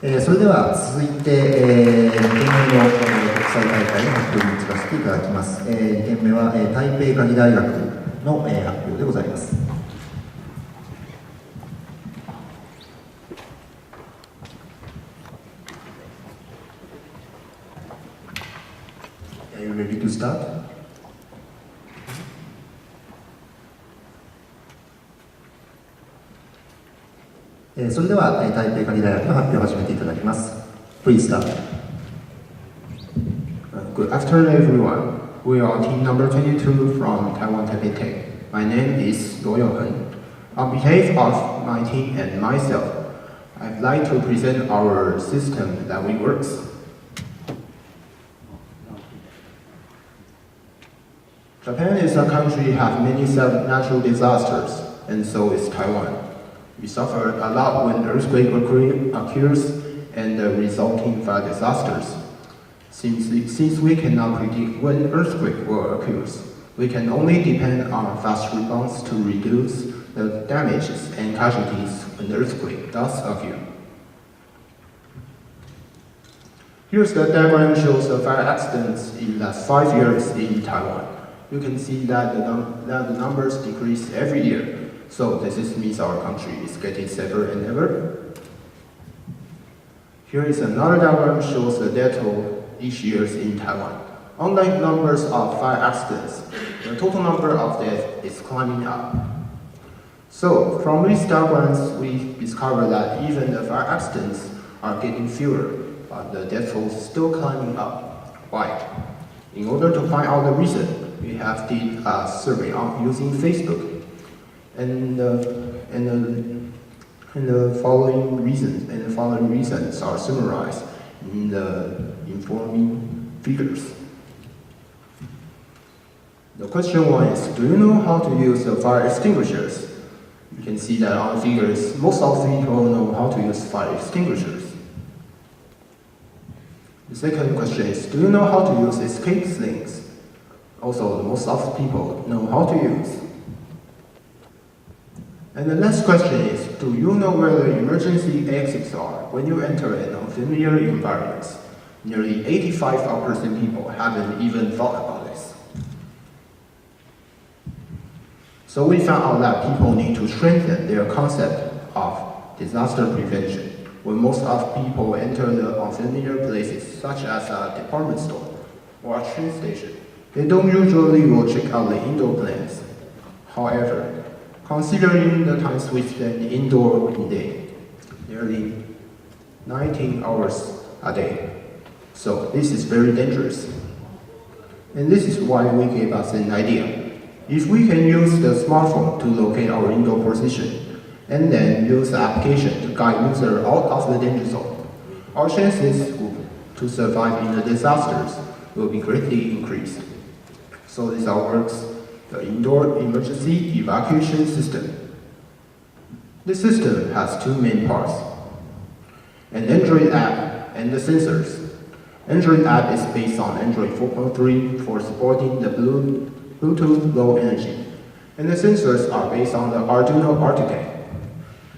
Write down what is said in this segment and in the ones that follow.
それでは続いて、2件目の国際大会の発表に移らせていただきます。2件目は台北科技大学の発表でございます。Are you ready to start? それでは台北科技大学の発表を始めていただきます。Please start. Good afternoon, everyone. We are team number 22 from Taiwan Taipei Tech. My name is Luo Youhen. On behalf of my team and myself, I'd like to present our system that we works. Japan is a country have many natural disasters, and so is Taiwan. We suffer a lot when earthquake occurs and the resulting fire disasters. Since we cannot predict when earthquake will occur, we can only depend on fast response to reduce the damages and casualties when the earthquake does occur. Here's the diagram shows the fire accidents in the last 5 years in Taiwan. You can see that the numbers decrease every year. So this means our country is getting safer and ever. Here is another diagram shows the death toll each year in Taiwan. Unlike numbers of fire accidents, the total number of deaths is climbing up. So from these diagrams, we discover that even the fire accidents are getting fewer, but the death toll is still climbing up. Why? In order to find out the reason, we have did a survey using Facebook. And the following reasons are summarized in the informing figures. The question one is, do you know how to use the fire extinguishers? You can see that on the figures, most of the people know how to use fire extinguishers. The second question is, do you know how to use escape slings? Also, most of the people know how to use. And the last question is, do you know where the emergency exits are when you enter an unfamiliar environment? Nearly 85% people haven't even thought about this. So we found out that people need to strengthen their concept of disaster prevention. When most of people enter the unfamiliar places, such as a department store or a train station, they don't usually will check out the indoor plans. However, considering the times we spend indoor in day, nearly 19 hours a day. So this is very dangerous. And this is why we gave us an idea. If we can use the smartphone to locate our indoor position, and then use the application to guide user out of the danger zone, our chances to survive in the disasters will be greatly increased. So this works. The Indoor Emergency Evacuation System. The system has two main parts, an Android app and the sensors. Android app is based on Android 4.3 for supporting the Bluetooth Low Energy, and the sensors are based on the Arduino architect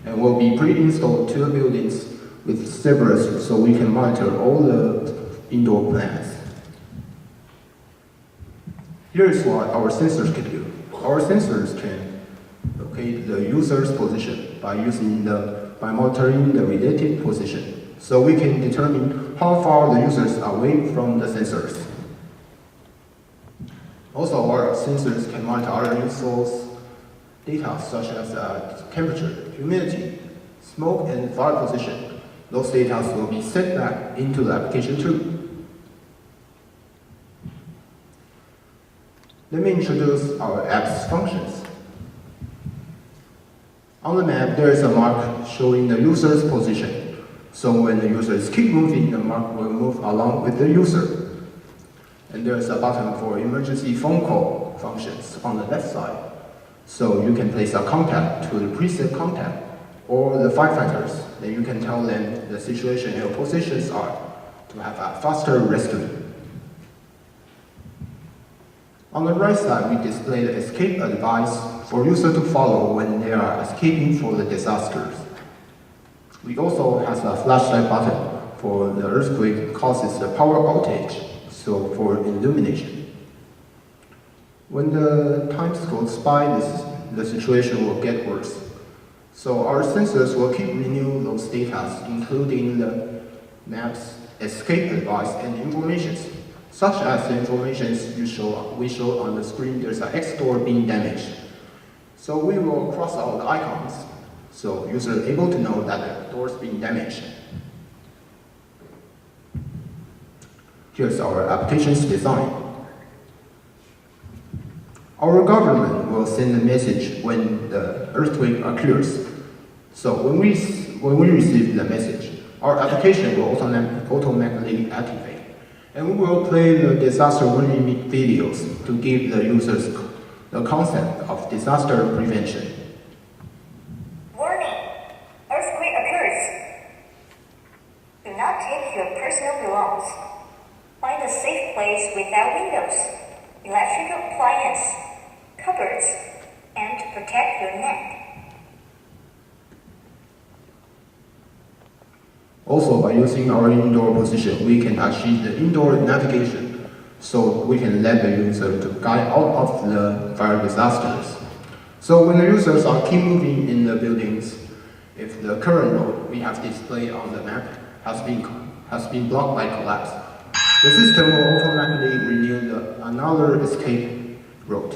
and will be pre-installed to the buildings with servers so we can monitor all the indoor plans. Here is what our sensors can do. Our sensors can locate the user's position by monitoring the related position. So we can determine how far the users are away from the sensors. Also, our sensors can monitor other source data such as temperature, humidity, smoke, and fire position. Those data will be sent back into the application too. Let me introduce our app's functions. On the map, there is a mark showing the user's position. So when the user is keep moving, the mark will move along with the user. And there is a button for emergency phone call functions on the left side. So you can place a contact to the preset contact or the firefighters. Then you can tell them the situation and positions are to have a faster rescue. On the right side, we display the escape advice for users to follow when they are escaping for the disasters. We also have a flashlight button for the earthquake causes the power outage, so for illumination. When the time goes by, the situation will get worse. So our sensors will keep renewing those data, including the maps, escape advice, and informations, such as the information we show on the screen. There's an X door being damaged. So we will cross out the icons, so users are able to know that the door is being damaged. Here's our application's design. Our government will send a message when the earthquake occurs. So when we receive the message, our application will automatically activate. And we will play the disaster warning videos to give the users the concept of disaster prevention. Warning! Earthquake occurs. Do not take your personal belongings. Find a safe place without windows, electrical appliance, cupboards, and protect your neck. Also, by using our indoor position, we can achieve the indoor navigation, so we can let the user to guide out of the fire disasters. So when the users are keep moving in the buildings, if the current road we have displayed on the map has been blocked by collapse, the system will automatically renew another escape route.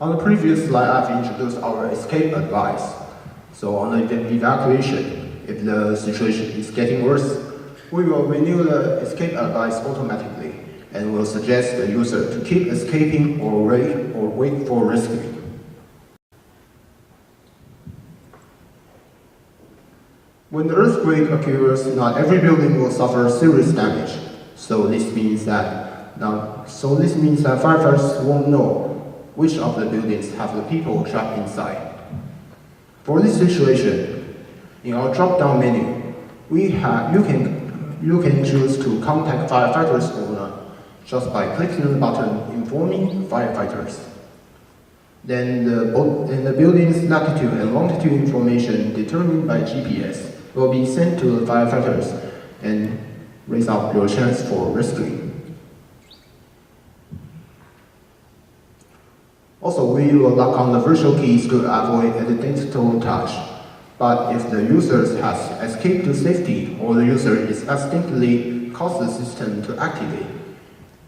On the previous slide, I've introduced our escape advice. So on the evacuation, if the situation is getting worse, we will renew the escape advice automatically and will suggest the user to keep escaping or wait for rescue. When the earthquake occurs, not every building will suffer serious damage. So this means that firefighters won't know which of the buildings have the people trapped inside. For this situation, in our drop-down menu, you can choose to contact firefighters owner just by clicking the button informing firefighters. Then the building's latitude and longitude information determined by GPS will be sent to the firefighters and raise up your chance for rescuing. Also, we will lock on the virtual keys to avoid accidental touch. But if the user has escaped to safety or the user is accidentally caused the system to activate,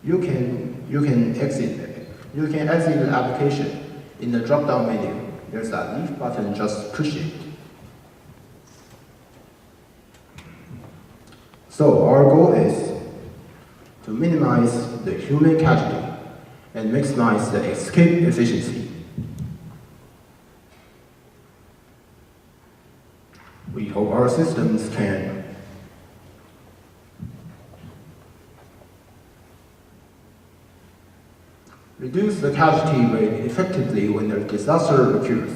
you can exit the application. In the drop-down menu, there's a leave button, just push it. So our goal is to minimize the human casualty and maximize the escape efficiency. We hope our systems can reduce the casualty rate effectively when a disaster occurs,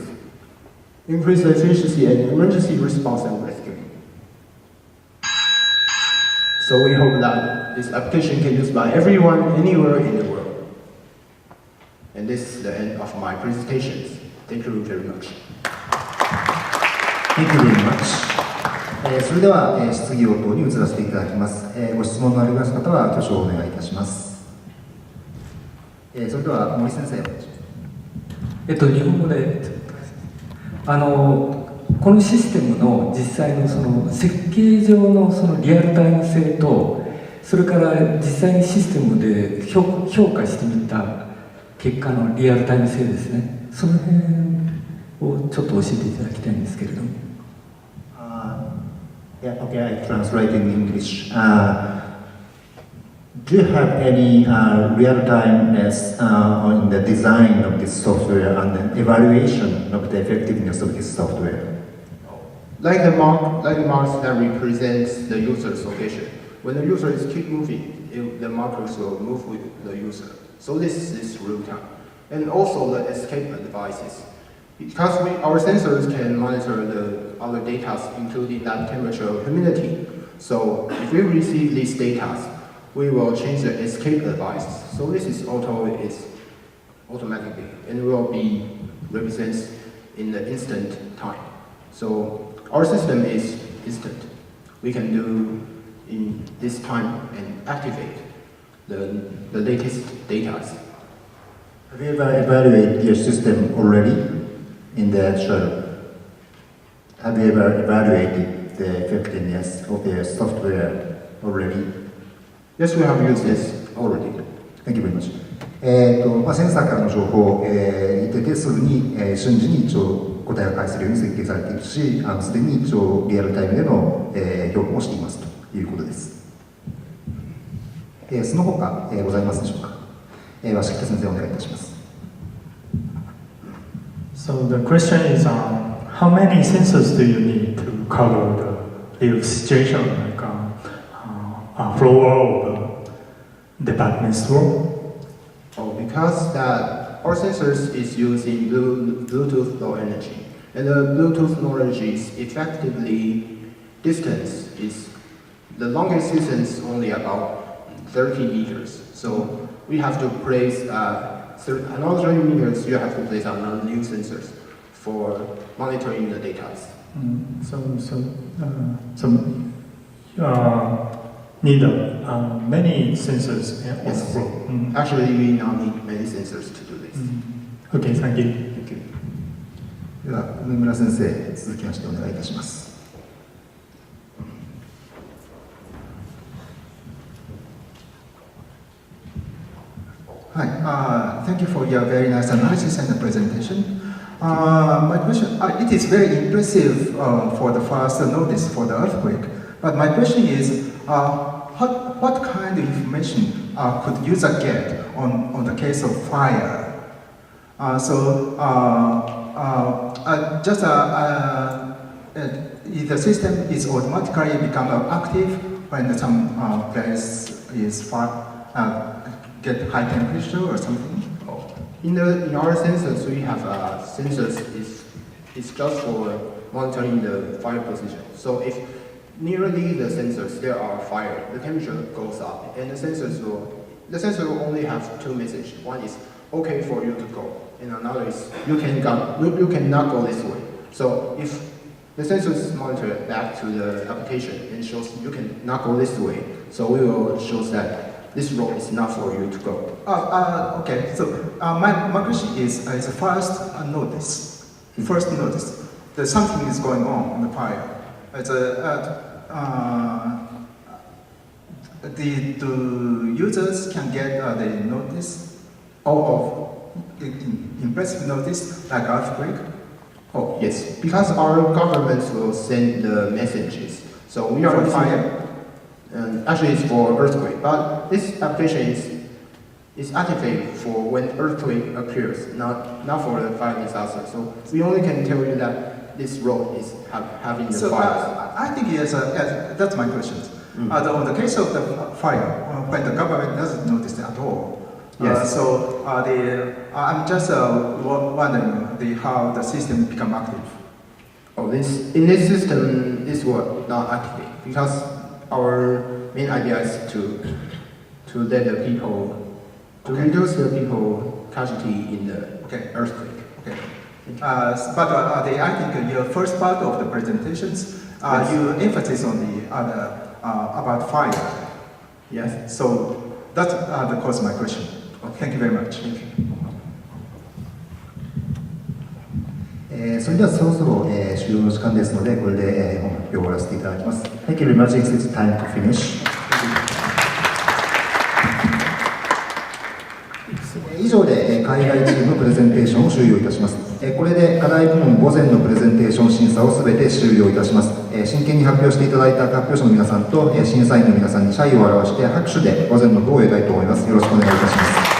increase the efficiency and emergency response and rescue. So we hope that this application can be used by everyone, anywhere in the world. And this is the end of my presentations. Thank you very much. Thank you very much. それでは、質疑応答に移らせていただきます。ご質問のあります方は挙手をお願いいたします。それでは森先生お願いします。日本語でこのシステムの実際のその設計上のそのリアルタイム性と、それから実際にシステムで評価してみた結果のリアルタイム性ですね、その辺をちょっと教えていただきたいんですけれども。Yeah, okay, I translate in English. Do you have any real-timeness on the design of this software and the evaluation of the effectiveness of this software? Like the marks that represents the user's location. When the user is keep moving, the markers will move with the user. So this is real time. And also the escape devices. Because our sensors can monitor the other data, including that temperature, humidity. So if we receive these data, we will change the escape advice. So this is automatically, and will be represents in the instant time. So our system is instant. We can do in this time and activate the latest data. Have you ever evaluated your system already in the shuttle? Have you ever evaluated the effectiveness of the software already? Yes, we have used this already. Thank you very much. センサーからの情報を、一定定数に、瞬時に一応答えが返せるように設計されているし、すでに一応リアルタイムでの、評価もしていますということです。その他、ございますでしょうか。鷲北先生お願いいたします。So the question is, how many sensors do you need to cover the real situation, like a floor of the department store? Oh, because that our sensors is using Bluetooth low energy, and the Bluetooth low energy is effectively distance is the longest distance only about 30 meters. So we have to place another 30 meters. You have to place another new sensors for monitoring the data. Need many sensors on the Yes. floor. Actually, we now need many sensors to do this. Okay, thank you. Thank you. では梅村先生、続きましてお願いいたします。Hi, thank you for your very nice analysis and the presentation. My question, it is very impressive for the first notice for the earthquake, but my question is, what kind of information could user get on the case of fire? If the system is automatically become active when some place is get high temperature or something? In our sensors, we have sensors is just for monitoring the fire position. So if nearly the sensors there are fire, the temperature goes up, and the sensor will only have two messages. One is okay for you to go, and another is you cannot go this way. So if the sensors monitor back to the application and shows you cannot go this way, so we will show that this road is not for you to go. Okay, so my question is first notice. First notice that something is going on the fire. The users can get the notice of impressive notice like earthquake. Oh yes, because our governments will send the messages. So we are for fire. And actually, it's for earthquake, but this application is activated for when earthquake occurs, not for the fire disaster. So we only can tell you that this road is having the fire. I think yes, that's my question. On the case of the fire, when the government doesn't notice it at all. Yes. I'm just wondering how the system become active. Oh, in this system, this will not activate because our main idea is to let the people to reduce the people casualty in the earthquake. Okay. I think your first part of the presentations, you emphasize on the about fire. Yes. So that's the cause of my question. Okay. Thank you very much. Thank you. それではそろそろ、終了の時間ですので、これで、本発表を終わらせていただきます。Thank you very much. It's time to finish. 以上で、海外チームプレゼンテーションを終了いたします。これで課題部門午前のプレゼンテーション審査をすべて終了いたします。真剣に発表していただいた発表者の皆さんと、審査員の皆さんに謝意を表して拍手で午前の方を終えたいと思います。よろしくお願いいたします。